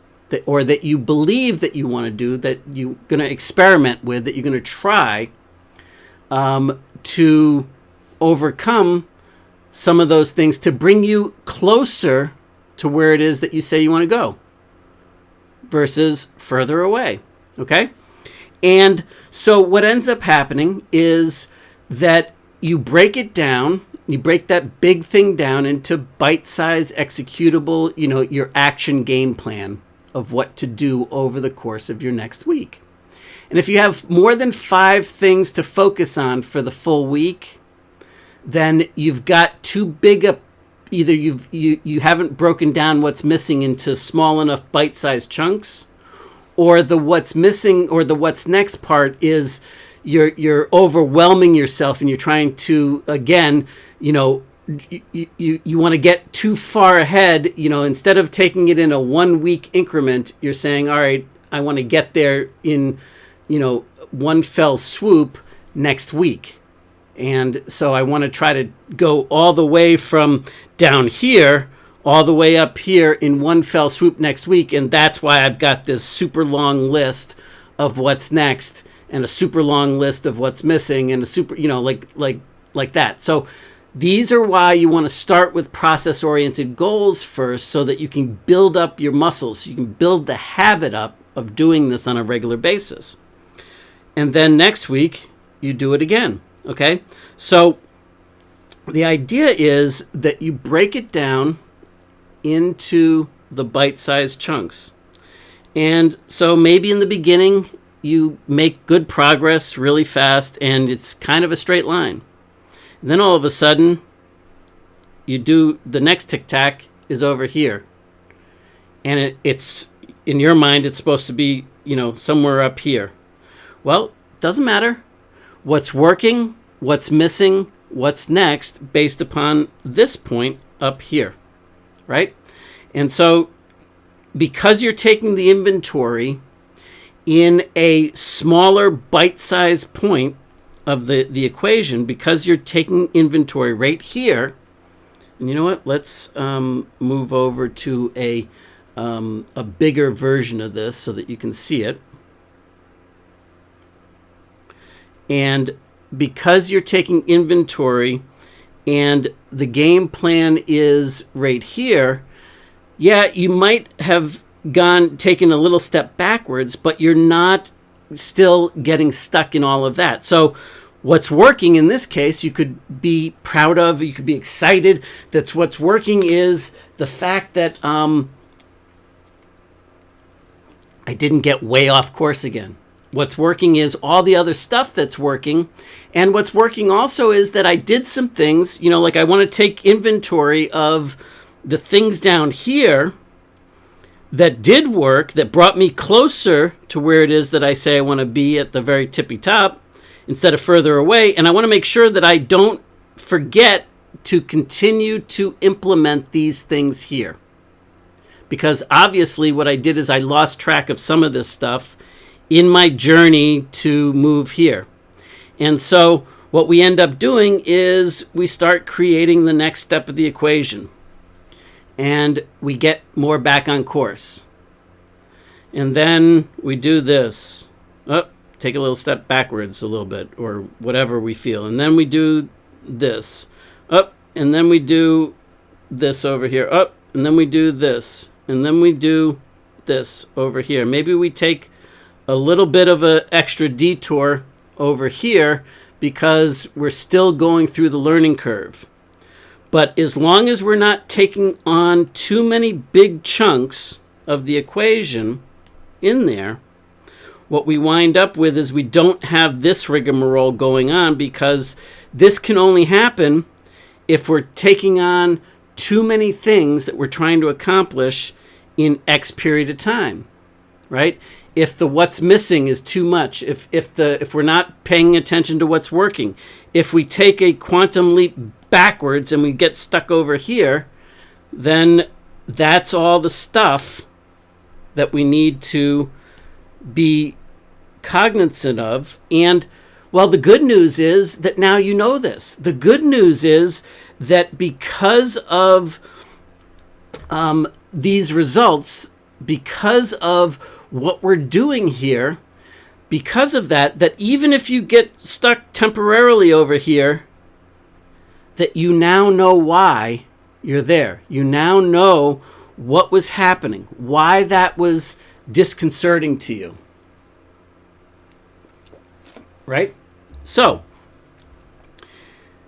or that you believe that you want to do, that you're going to experiment with, that you're going to try to overcome some of those things to bring you closer to where it is that you say you want to go versus further away, okay? And so what ends up happening is that you break it down, you break that big thing down into bite-sized executable, your action game plan of what to do over the course of your next week. And if you have more than 5 things to focus on for the full week, then you've got too big a, either you haven't broken down what's missing into small enough bite-sized chunks, or the what's missing or the what's next part is you're overwhelming yourself, and you're trying to, again, you want to get too far ahead. Instead of taking it in a 1-week increment, you're saying, all right, I want to get there in one fell swoop next week. And so I want to try to go all the way from down here all the way up here in one fell swoop next week. And that's why I've got this super long list of what's next, and a super long list of what's missing, and a super, like that. So these are why you want to start with process-oriented goals first, so that you can build up your muscles, so you can build the habit up of doing this on a regular basis. And then next week, you do it again, okay? So the idea is that you break it down into the bite-sized chunks. And so maybe in the beginning, you make good progress really fast, and it's kind of a straight line. And then all of a sudden, you do the next tic-tac is over here. And it's, in your mind, it's supposed to be, somewhere up here. Well, doesn't matter. What's working, what's missing, what's next, based upon this point up here, right? And so, because you're taking the inventory in a smaller bite-sized point of the equation, because you're taking inventory right here, and you know what? Let's move over to a bigger version of this so that you can see it. And because you're taking inventory and the game plan is right here, yeah, you might have taken a little step backwards, but you're not still getting stuck in all of that. So what's working in this case, you could be proud of, you could be excited. That's what's working is the fact that I didn't get way off course again. What's working is all the other stuff that's working. And what's working also is that I did some things, like I want to take inventory of the things down here that did work, that brought me closer to where it is that I say I want to be at the very tippy top instead of further away. And I want to make sure that I don't forget to continue to implement these things here. Because obviously what I did is I lost track of some of this stuff in my journey to move here. And so what we end up doing is we start creating the next step of the equation. And we get more back on course. And then we do this. Take a little step backwards a little bit, or whatever we feel. And then we do this. And then we do this over here. And then we do this. And then we do this over here. Maybe we take a little bit of an extra detour over here because we're still going through the learning curve. But as long as we're not taking on too many big chunks of the equation in there, what we wind up with is we don't have this rigmarole going on, because this can only happen if we're taking on too many things that we're trying to accomplish in X period of time, right? If the what's missing is too much, if we're not paying attention to what's working, if we take a quantum leap backwards and we get stuck over here, then that's all the stuff that we need to be cognizant of. And well, the good news is that now you know this. The good news is that because of these results, because of what we're doing here, because of that even if you get stuck temporarily over here, that you now know why you're there. You now know what was happening, why that was disconcerting to you. Right? So,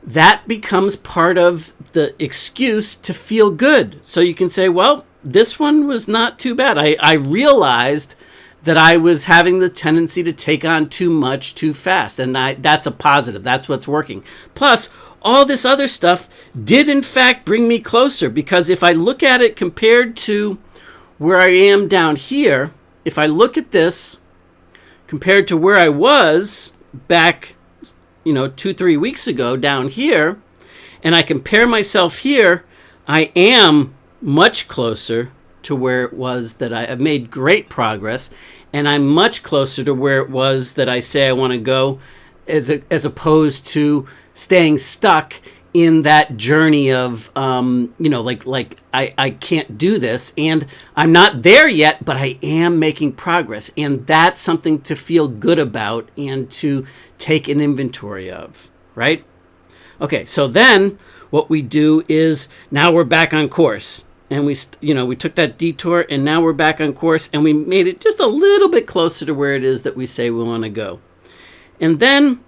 that becomes part of the excuse to feel good. So you can say, well, this one was not too bad. I realized that I was having the tendency to take on too much too fast. And that's a positive. That's what's working. Plus, all this other stuff did in fact bring me closer, because if I look at it compared to where I am down here, if I look at this compared to where I was back, 2-3 weeks ago down here, and I compare myself here, I am much closer to where it was that I have made great progress, and I'm much closer to where it was that I say I want to go, as opposed to staying stuck in that journey of, I can't do this, and I'm not there yet, but I am making progress, and that's something to feel good about and to take an inventory of, right? Okay, so then what we do is now we're back on course, and we took that detour, and now we're back on course, and we made it just a little bit closer to where it is that we say we want to go. And then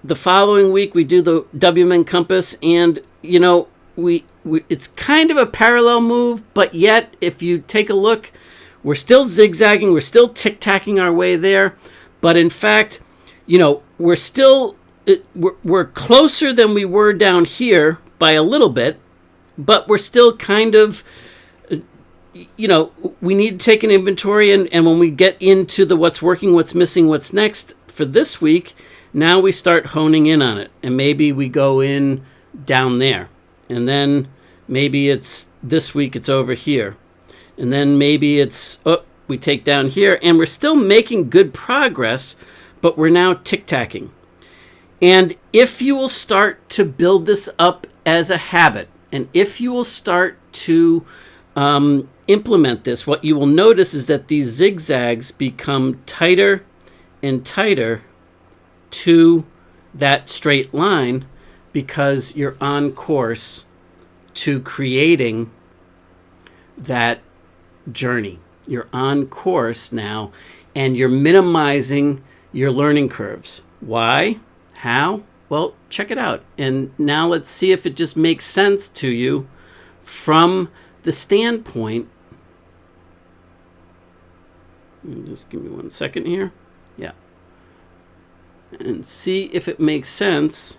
the following week we do the WMN compass, and it's kind of a parallel move, but yet if you take a look, we're still zigzagging, we're still tic-tacking our way there, but in fact, we're still we're closer than we were down here by a little bit, but we're still kind of, we need to take an inventory, and when we get into the what's working, what's missing, what's next for this week, now we start honing in on it, and maybe we go in down there, and then maybe it's this week it's over here, and then maybe it's we take down here, and we're still making good progress, but we're now tic-tacking. And if you will start to build this up as a habit, and if you will start to implement this, what you will notice is that these zigzags become tighter and tighter to that straight line, because you're on course to creating that journey. You're on course now, and you're minimizing your learning curves. Why? How? Well, check it out. And now let's see if it just makes sense to you from the standpoint. Just give me 1 second here. Yeah. And see if it makes sense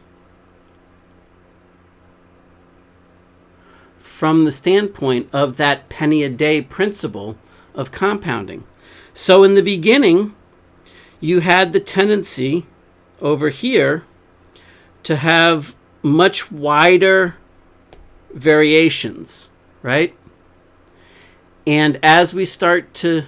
from the standpoint of that penny a day principle of compounding. So in the beginning, you had the tendency over here to have much wider variations, right? And as we start to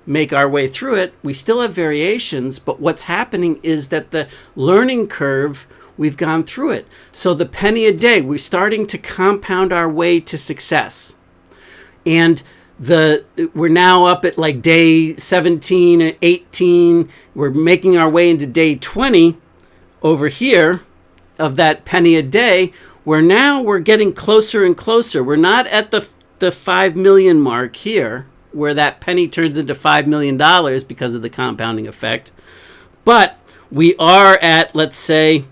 make our way through it, we still have variations, but what's happening is that the learning curve, we've gone through it. So the penny a day, we're starting to compound our way to success. And we're now up at like day 17 and 18. We're making our way into day 20 over here of that penny a day, where now we're getting closer and closer. We're not at the 5 million mark here, where that penny turns into $5 million because of the compounding effect. But we are at, let's say,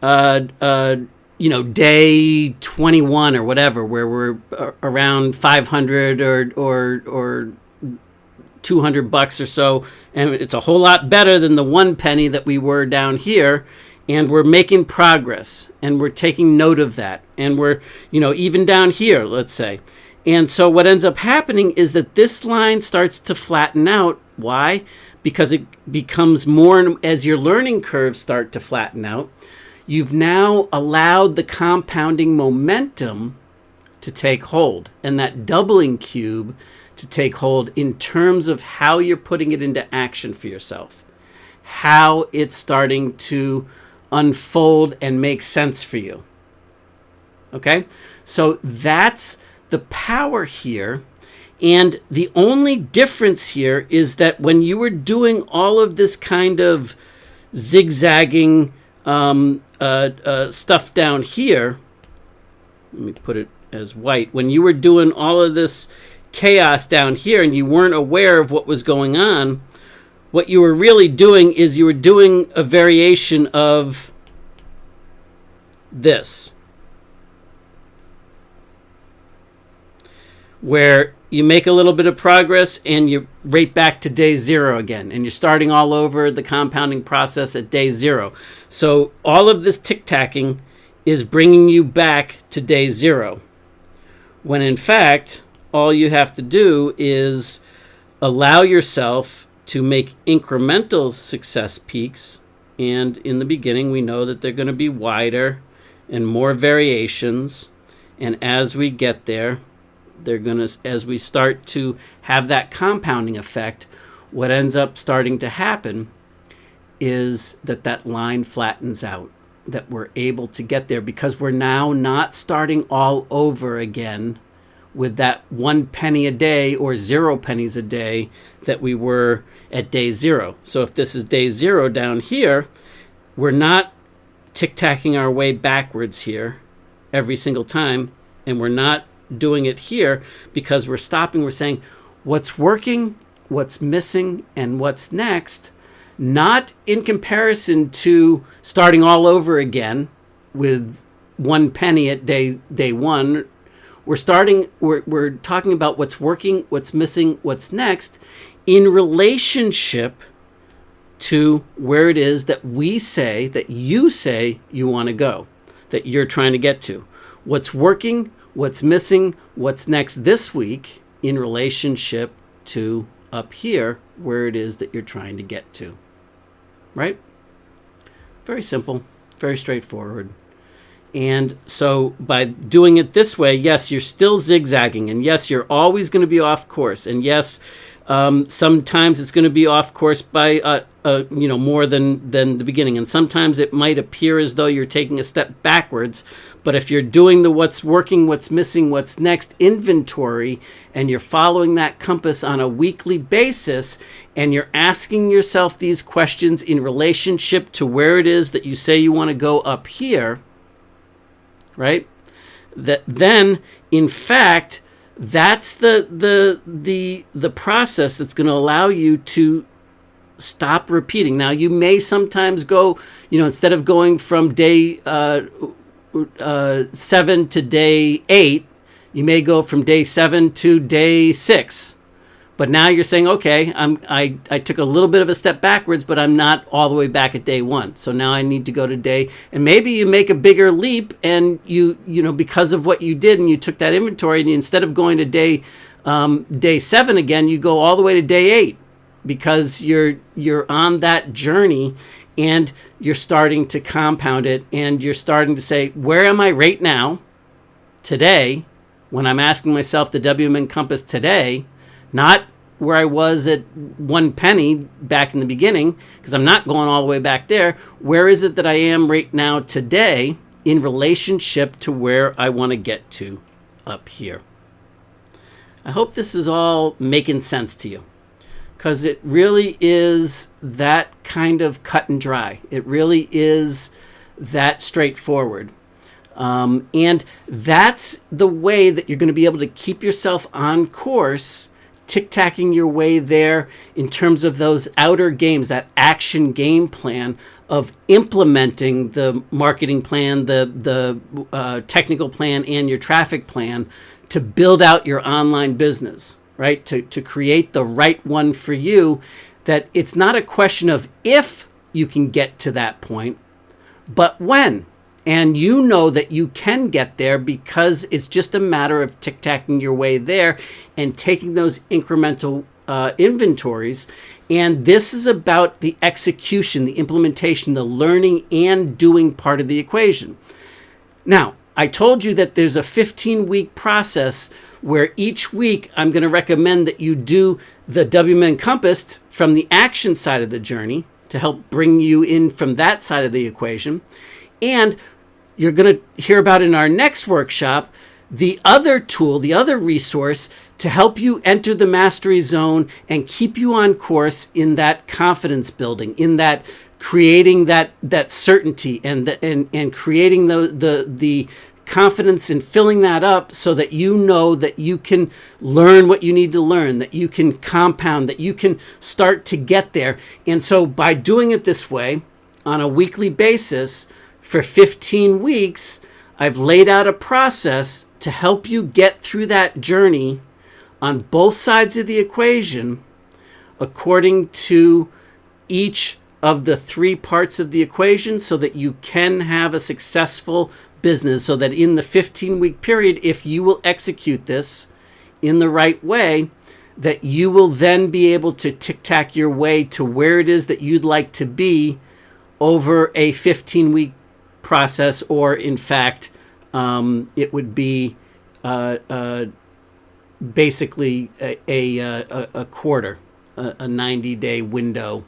day 21 or whatever, where we're around 500 or $200 or so, and it's a whole lot better than the 1 penny that we were down here, and we're making progress, and we're taking note of that, and we're even down here, let's say. And so what ends up happening is that this line starts to flatten out. Why? Because it becomes more, as your learning curves start to flatten out, you've now allowed the compounding momentum to take hold, and that doubling cube to take hold in terms of how you're putting it into action for yourself, how it's starting to unfold and make sense for you. Okay? So that's the power here. And the only difference here is that when you were doing all of this kind of zigzagging stuff down here, let me put it as white, when you were doing all of this chaos down here and you weren't aware of what was going on, what you were really doing is you were doing a variation of this, where you make a little bit of progress and you're right back to day 0 again. And you're starting all over the compounding process at day 0. So all of this tick-tacking is bringing you back to day 0. When in fact, all you have to do is allow yourself to make incremental success peaks. And in the beginning, we know that they're going to be wider and more variations. And as we get there, they're going to, as we start to have that compounding effect, what ends up starting to happen is that that line flattens out, that we're able to get there because we're now not starting all over again with that 1 penny a day or 0 pennies a day that we were at day 0. So if this is day 0 down here, we're not tick-tacking our way backwards here every single time, and we're not doing it here because we're stopping. We're saying what's working, what's missing, and what's next, not in comparison to starting all over again with 1 penny at day 1. We're talking about what's working, what's missing, what's next in relationship to where it is that we say, that you say you want to go, that you're trying to get to. What's working, what's missing, what's next this week in relationship to up here where it is that you're trying to get to. Right? Very simple, very straightforward. And so by doing it this way, yes, you're still zigzagging. And yes, you're always going to be off course. And yes, sometimes it's going to be off course by more than the beginning. And sometimes it might appear as though you're taking a step backwards. But if you're doing the what's working, what's missing, what's next inventory, and you're following that compass on a weekly basis, and you're asking yourself these questions in relationship to where it is that you say you want to go up here, right? That then, in fact, that's the process that's going to allow you to stop repeating. Now, you may sometimes go, instead of going from day 7 to day 8, you may go from day 7 to day 6. But now you're saying, okay, I took a little bit of a step backwards, but I'm not all the way back at day 1. So now I need to go to day, and maybe you make a bigger leap, and you because of what you did, and you took that inventory, and instead of going to day 7 again, you go all the way to day 8 because you're on that journey, and you're starting to compound it, and you're starting to say, where am I right now, today, when I'm asking myself the WMN compass today, not where I was at 1 penny back in the beginning, because I'm not going all the way back there. Where is it that I am right now today in relationship to where I want to get to up here? I hope this is all making sense to you, because it really is that kind of cut and dry. It really is that straightforward. And that's the way that you're going to be able to keep yourself on course, tick-tacking your way there in terms of those outer games, that action game plan of implementing the marketing plan, the technical plan, and your traffic plan to build out your online business, right? To create the right one for you, that it's not a question of if you can get to that point, but when. And you know that you can get there because it's just a matter of tic-tacking your way there and taking those incremental inventories. And this is about the execution, the implementation, the learning and doing part of the equation. Now, I told you that there's a 15-week process where each week I'm going to recommend that you do the WMN compass from the action side of the journey to help bring you in from that side of the equation. And you're going to hear about in our next workshop the other tool, the other resource to help you enter the mastery zone and keep you on course in that confidence building, in that creating that certainty and creating the confidence and filling that up so that you know that you can learn what you need to learn, that you can compound, that you can start to get there. And so by doing it this way on a weekly basis, for 15 weeks, I've laid out a process to help you get through that journey on both sides of the equation according to each of the three parts of the equation so that you can have a successful business, so that in the 15-week period, if you will execute this in the right way, that you will then be able to tic-tac your way to where it is that you'd like to be over a 15-week process, or in fact, it would be basically a quarter, a 90-day window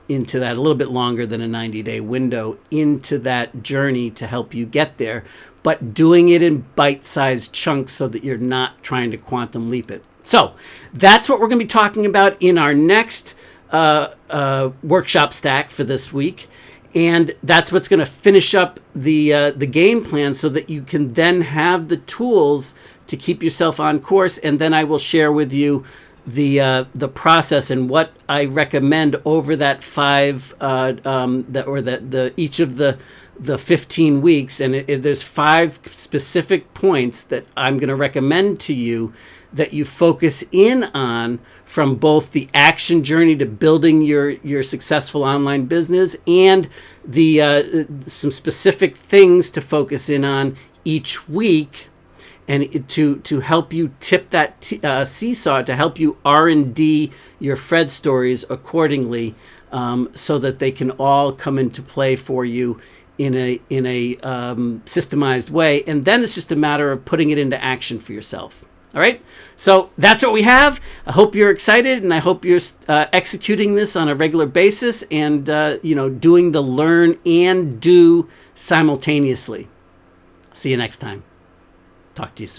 into that, a little bit longer than a 90-day window into that journey to help you get there, but doing it in bite-sized chunks so that you're not trying to quantum leap it. So that's what we're going to be talking about in our next workshop stack for this week. And that's what's going to finish up the game plan so that you can then have the tools to keep yourself on course. And then I will share with you the process and what I recommend over that each of the 15 weeks. And there's 5 specific points that I'm going to recommend to you that you focus in on, from both the action journey to building your successful online business, and the some specific things to focus in on each week, and to help you tip that seesaw, to help you R&D your Fred stories accordingly, so that they can all come into play for you in a systemized way. And then it's just a matter of putting it into action for yourself. All right, so that's what we have. I hope you're excited, and I hope you're executing this on a regular basis, and doing the learn and do simultaneously. See you next time. Talk to you soon.